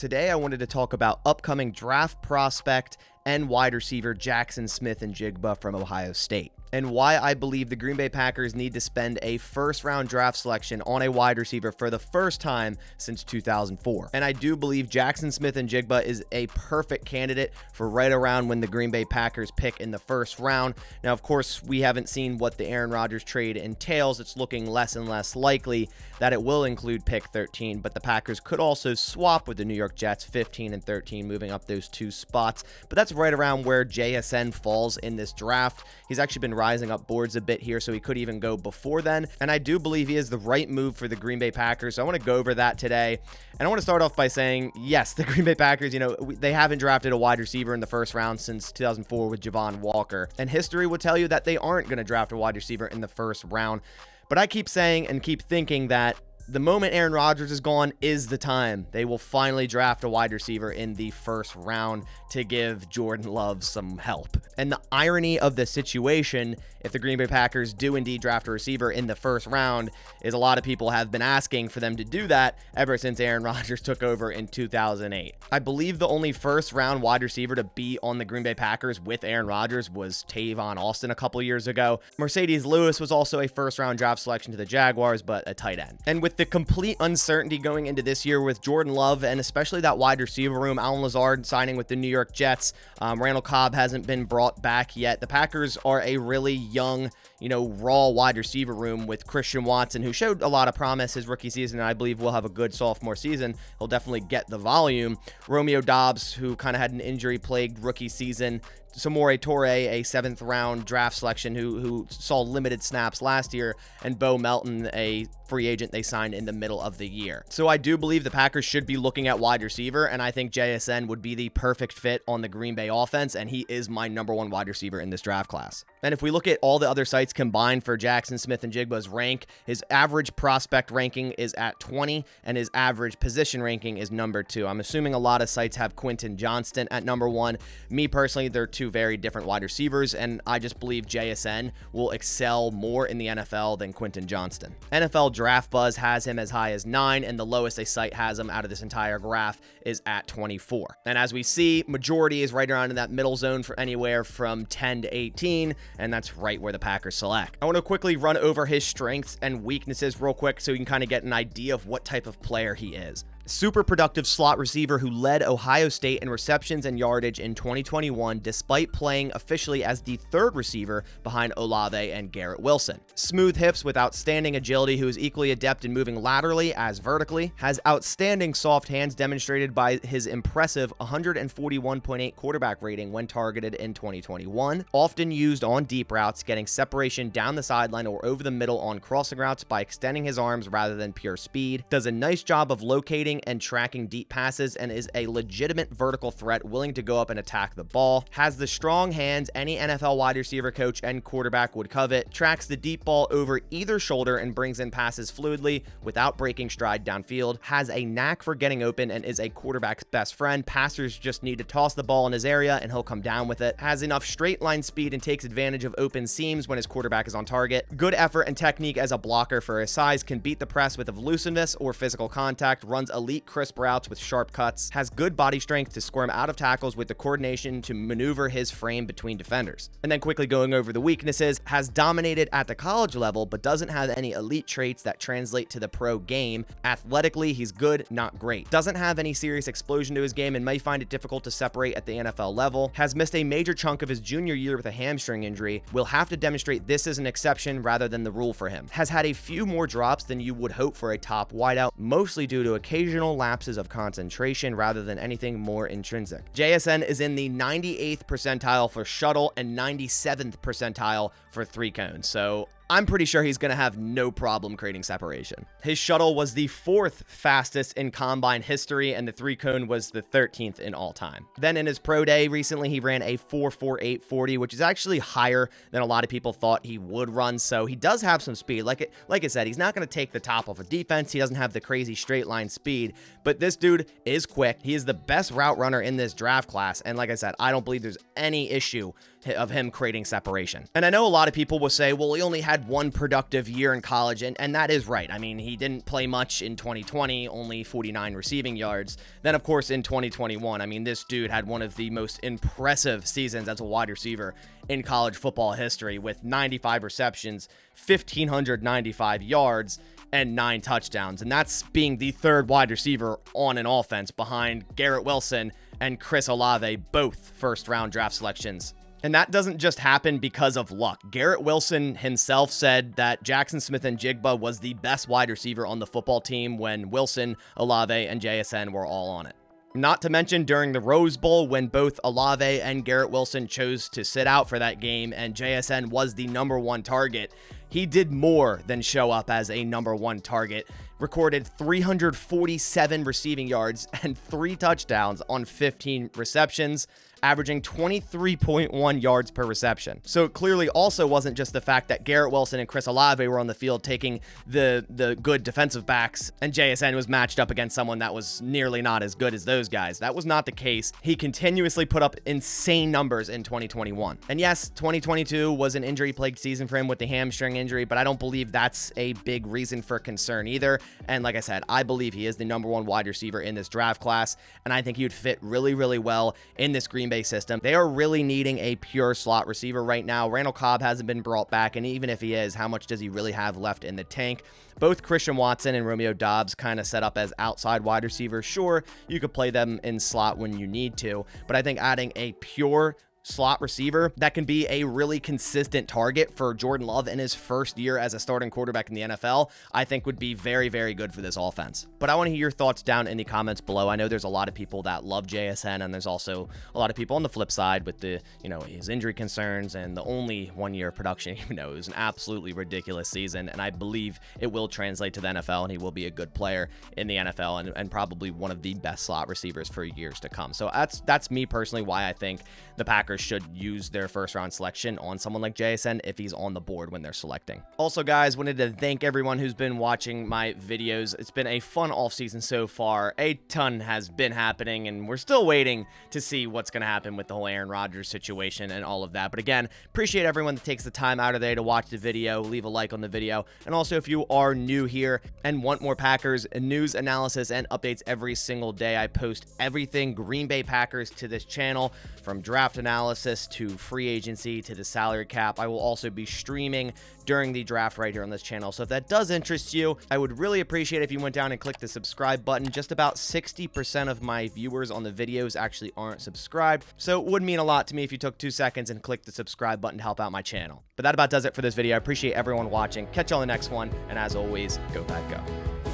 Today I wanted to talk about upcoming draft prospect and wide receiver Jackson Smith-Njigba from Ohio State, and why I believe the Green Bay Packers need to spend a first-round draft selection on a wide receiver for the first time since 2004. And I do believe Jackson Smith-Njigba is a perfect candidate for right around when the Green Bay Packers pick in the first round. Now, of course, we haven't seen what the Aaron Rodgers trade entails. It's looking less and less likely that it will include pick 13, but the Packers could also swap with the New York Jets 15 and 13, moving up those two spots. But that's right around where JSN falls in this draft. He's actually been rising up boards a bit here, so he could even go before then. And I do believe he is the right move for the Green Bay Packers. So I want to go over that today. And I want to start off by saying, yes, the Green Bay Packers, they haven't drafted a wide receiver in the first round since 2004 with Javon Walker. And history will tell you that they aren't going to draft a wide receiver in the first round. But I keep saying and keep thinking that the moment Aaron Rodgers is gone is the time they will finally draft a wide receiver in the first round to give Jordan Love some help. And the irony of the situation, if the Green Bay Packers do indeed draft a receiver in the first round, is a lot of people have been asking for them to do that ever since Aaron Rodgers took over in 2008. I believe the only first round wide receiver to be on the Green Bay Packers with Aaron Rodgers was Tavon Austin a couple years ago. Mercedes Lewis was also a first round draft selection to the Jaguars, but a tight end. And with the complete uncertainty going into this year with Jordan Love and especially that wide receiver room, Allen Lazard signing with the New York Jets, Randall Cobb hasn't been brought back yet. The Packers are a really young, raw wide receiver room with Christian Watson, who showed a lot of promise his rookie season, and I believe will have a good sophomore season. He'll definitely get the volume. Romeo Doubs, who kind of had an injury-plagued rookie season. Samori Toure, a 7th round draft selection who saw limited snaps last year, and Bo Melton, a free agent they signed in the middle of the year. So I do believe the Packers should be looking at wide receiver, and I think JSN would be the perfect fit on the Green Bay offense, and he is my number one wide receiver in this draft class. And if we look at all the other sites combined for Jackson Smith-Njigba's rank, his average prospect ranking is at 20, and his average position ranking is number 2. I'm assuming a lot of sites have Quentin Johnston at number 1. Me personally, they're two very different wide receivers, and I just believe JSN will excel more in the NFL than Quentin Johnston. NFL Draft Buzz has him as high as 9, and the lowest a site has him out of this entire graph is at 24. And as we see, majority is right around in that middle zone for anywhere from 10 to 18, and that's right where the Packers select. I want to quickly run over his strengths and weaknesses real quick so you can kind of get an idea of what type of player he is. Super productive slot receiver who led Ohio State in receptions and yardage in 2021 despite playing officially as the 3rd receiver behind Olave and Garrett Wilson. Smooth hips with outstanding agility, who is equally adept in moving laterally as vertically. Has outstanding soft hands demonstrated by his impressive 141.8 quarterback rating when targeted in 2021. Often used on deep routes, getting separation down the sideline or over the middle on crossing routes by extending his arms rather than pure speed. Does a nice job of locating and tracking deep passes and is a legitimate vertical threat willing to go up and attack the ball. Has the strong hands any NFL wide receiver coach and quarterback would covet. Tracks the deep ball over either shoulder and brings in passes fluidly without breaking stride downfield. Has a knack for getting open and is a quarterback's best friend. Passers just need to toss the ball in his area and he'll come down with it. Has enough straight line speed and takes advantage of open seams when his quarterback is on target. Good effort and technique as a blocker for his size. Can beat the press with elusiveness or physical contact. Runs elite crisp routes with sharp cuts. Has good body strength to squirm out of tackles with the coordination to maneuver his frame between defenders. And then quickly going over the weaknesses, has dominated at the college level but doesn't have any elite traits that translate to the pro game. Athletically, he's good, not great. Doesn't have any serious explosion to his game and may find it difficult to separate at the NFL level. Has missed a major chunk of his junior year with a hamstring injury. Will have to demonstrate this is an exception rather than the rule for him. Has had a few more drops than you would hope for a top wideout, mostly due to occasional lapses of concentration rather than anything more intrinsic. JSN is in the 98th percentile for shuttle and 97th percentile for 3 cones. So I'm pretty sure he's going to have no problem creating separation. His shuttle was the 4th fastest in combine history, and the 3-cone was the 13th in all time. Then in his pro day recently, he ran a 4.4840, which is actually higher than a lot of people thought he would run, so he does have some speed. Like I said, he's not going to take the top off a defense. He doesn't have the crazy straight line speed, but this dude is quick. He is the best route runner in this draft class, and like I said, I don't believe there's any issue of him creating separation. And I know a lot of people will say, well, he only had one productive year in college, and that is right. I mean, he didn't play much in 2020, only 49 receiving yards. Then, of course, in 2021, I mean, this dude had one of the most impressive seasons as a wide receiver in college football history with 95 receptions, 1,595 yards, and 9 touchdowns. And that's being the third wide receiver on an offense behind Garrett Wilson and Chris Olave, both first-round draft selections. And that doesn't just happen because of luck. Garrett Wilson himself said that Jackson Smith-Njigba was the best wide receiver on the football team when Wilson, Olave, and JSN were all on it. Not to mention during the Rose Bowl when both Olave and Garrett Wilson chose to sit out for that game and JSN was the #1 target, he did more than show up as a #1 target, recorded 347 receiving yards and 3 touchdowns on 15 receptions, averaging 23.1 yards per reception. So it clearly also wasn't just the fact that Garrett Wilson and Chris Olave were on the field taking the good defensive backs and JSN was matched up against someone that was nearly not as good as those guys. That was not the case. He continuously put up insane numbers in 2021. And yes, 2022 was an injury-plagued season for him with the hamstring injury, but I don't believe that's a big reason for concern either. And like I said, I believe he is the #1 wide receiver in this draft class, and I think he would fit really, really well in this Green Bay system. They are really needing a pure slot receiver right now. Randall Cobb hasn't been brought back, and even if he is, how much does he really have left in the tank? Both Christian Watson and Romeo Doubs kind of set up as outside wide receivers. Sure, you could play them in slot when you need to, but I think adding a pure slot receiver that can be a really consistent target for Jordan Love in his first year as a starting quarterback in the NFL, I think would be very, very good for this offense. But I want to hear your thoughts down in the comments below. I know there's a lot of people that love JSN, and there's also a lot of people on the flip side with the, his injury concerns and the only 1 year production. It was an absolutely ridiculous season, and I believe it will translate to the NFL, and he will be a good player in the NFL and probably one of the best slot receivers for years to come. So that's me personally why I think the Packers should use their first round selection on someone like JSN if he's on the board when they're selecting. Also, guys, wanted to thank everyone who's been watching my videos. It's been a fun offseason so far. A ton has been happening, and we're still waiting to see what's going to happen with the whole Aaron Rodgers situation and all of that. But again, appreciate everyone that takes the time out of their day to watch the video, leave a like on the video. And also, if you are new here and want more Packers news, analysis, and updates every single day, I post everything Green Bay Packers to this channel, from draft analysis to free agency to the salary cap. I will also be streaming during the draft right here on this channel. So if that does interest you, I would really appreciate if you went down and clicked the subscribe button. Just about 60% of my viewers on the videos actually aren't subscribed. So it would mean a lot to me if you took 2 seconds and clicked the subscribe button to help out my channel. But that about does it for this video. I appreciate everyone watching. Catch you on the next one. And as always, go Pack Go.